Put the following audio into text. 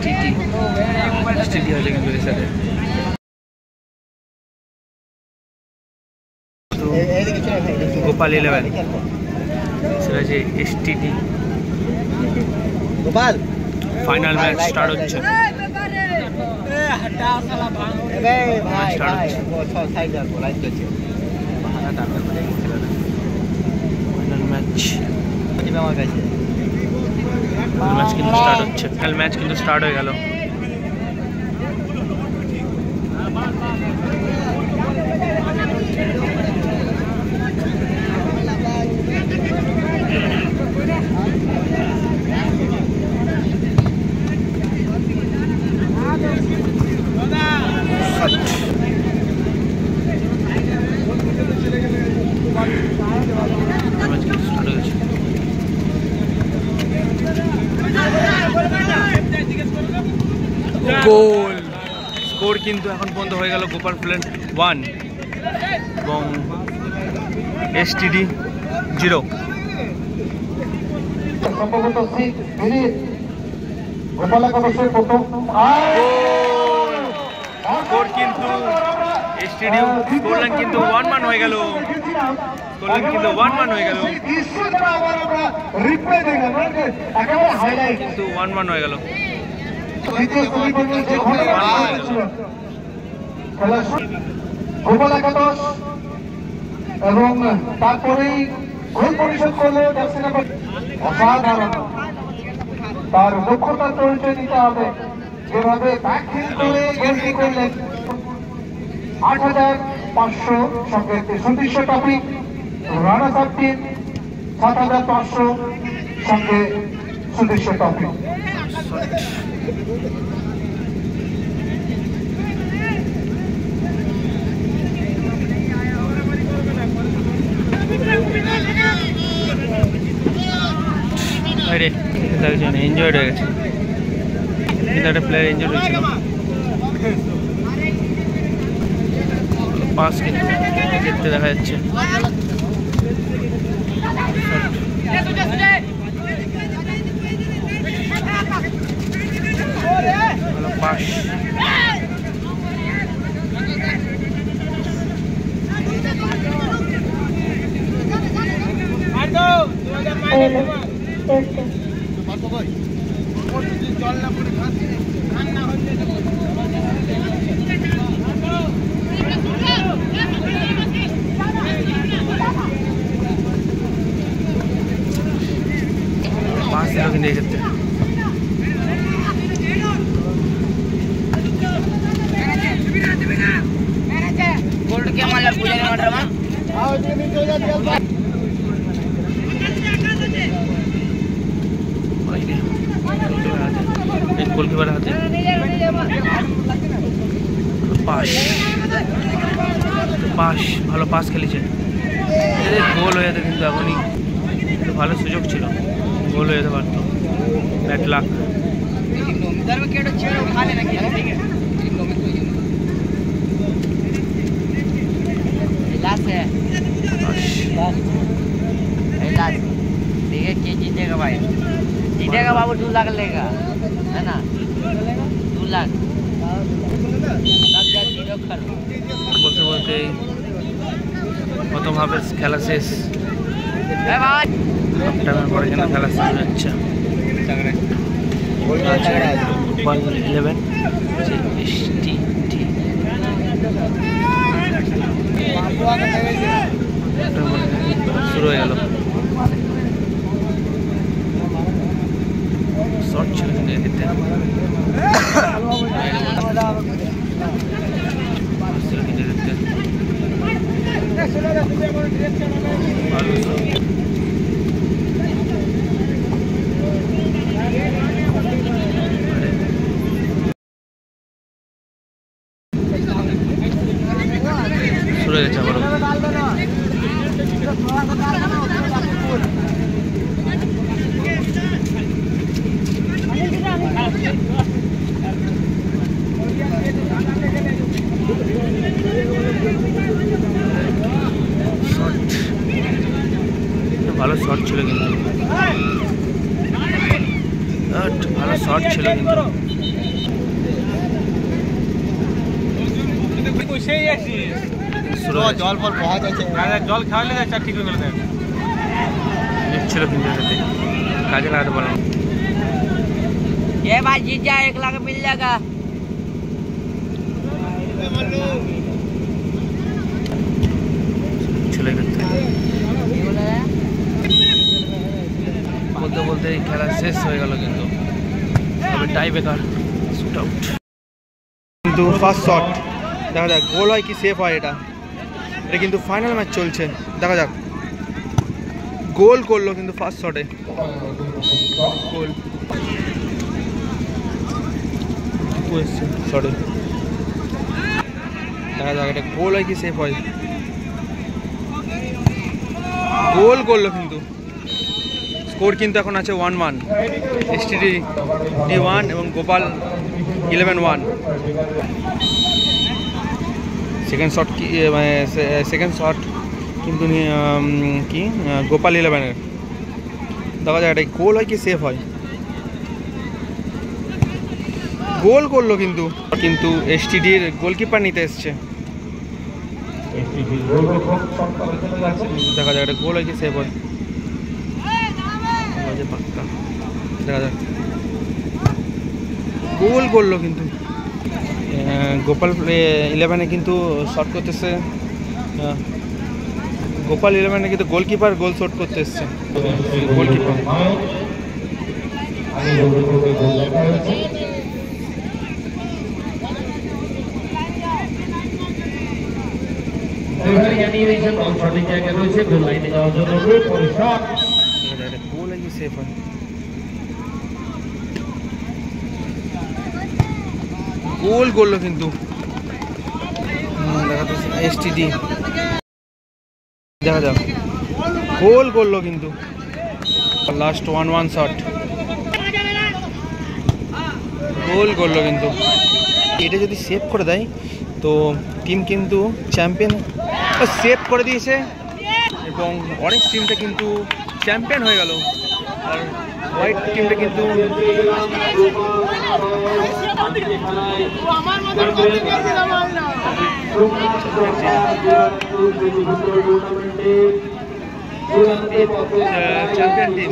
STD হয়েছে কিন্তু এই সাইডে। গোপাল 11 সেটা হচ্ছে STD। Gopal final match start হচ্ছে। ম্যাচ কিন্তু স্টার্ট হয়ে গেল। গোল স্কোর কিন্তু এখন পর্যন্ত হয়ে গেল গোপাল ফ্রেন্ড 1 এবং STD 0। স্কোর কিন্তু STD স্কোর লাইন কিন্তু 1-1 হয়ে গেল। স্কোর লাইন কিন্তু 1-1 হয়ে গেল, কিন্তু 1-1 হয়ে গেল। গোপাল একাদশ এবং তারপরেই গোল পরিশোধ করলো অসাধারণ। তার দক্ষতার পরিচয় দিতে হবে, যেভাবে ব্যাকফিল্ড করে গোলটি করলেন। ৮,৫০০ সঙ্গে ৩৩০ ট্রফি, রানার্স আপ টিম ৭,৫০০ সঙ্গে ৩৩০ ট্রফি। এনজয়েড হয়ে গেছে, কিন্তু একটা প্লেয়ার এনজয়েড হয়েছিল। পাস কিন্তু দেখতে দেখা যাচ্ছে। ভালো পাস, পাস দিল কিন্তু এই ক্ষেত্রে। গোলকিপার হাতে পাস, পাস ভালো পাস খেলেছে। গোল হয়ে যেত কিন্তু এখনই, ভালো সুযোগ ছিল, গোল হয়ে যেতে পারতো। Bad luck. जीतेगा भाई, जीतेगा बाबू, 2 लाख लेगा, है ना? 2 लाख বলতে বলতে প্রথমভাবে খেলা শেষ। পরে কিন্তু খেলা শেষ হয়ে যাচ্ছে। 11 শুরু হয়ে গেল। শর্ট ছিল কিন্তু এক্ষেত্রে, শুরু হয়ে গেছে আবারও। ভালো শট ছিল কিন্তু, ভালো শট ছিল কিন্তু শুরু হয়েছে। জল ফল পাওয়া যাচ্ছে জল খাওয়ালে যাচ্ছে ঠিক হয়ে গেল ছিল কিন্তু সাথে কাজে লাগাতে পারলাম ये भाई जीत जाए 1 लाख मिल जाएगा ছিল কিন্তু বলতে বলতে এই খেলা শেষ হয়ে গেল কিন্তু তবে টাই ব্রেকার শুট আউট কিন্তু ফার্স্ট শট দেখা যাক গোল হয় কি সেফ হয় এটা কিন্তু ফাইনাল ম্যাচ চলছে দেখা যাক গোল করলো কিন্তু ফার্স্ট শটে গোল শটে দেখা যাক এটা গোল হয় কি সেফ হয় গোল করলো কিন্তু স্কোর কিন্তু এখন আছে 1-1 STD 1 এবং গোপাল 11-1 সেকেন্ড শট কি মানে সেকেন্ড শট কিন্তু কি গোপাল 11-এর দেখা যায় এটা গোল হয় কি সেফ হয় গোল করলো কিন্তু কিন্তু STDর গোলকিপার নিতে এসছে দেখা যায় এটা গোল হয় কি সেফ হয় পাক্কা দেখা যাক গোল করলো কিন্তু গোপাল 11-এ কিন্তু শট করতেছে গোপাল 11-এ কিন্তু গোলকিপার গোল শট করতে এসছে গোলকিপার গোল है सेफ है গোল করলো কিন্তু STD দেখা যাক গোল করলো কিন্তু লাস্ট 1-1 শট গোল করলো কিন্তু এটা যদি সেভ করে দেয় তো টিম কিন্তু চ্যাম্পিয়ন সেভ করে দিয়েছে এবং অরেঞ্জ টিমটা কিন্তু চ্যাম্পিয়ন হয়ে গেল আর হোয়াইট টিমটা কিন্তু চ্যাম্পিয়ন টিম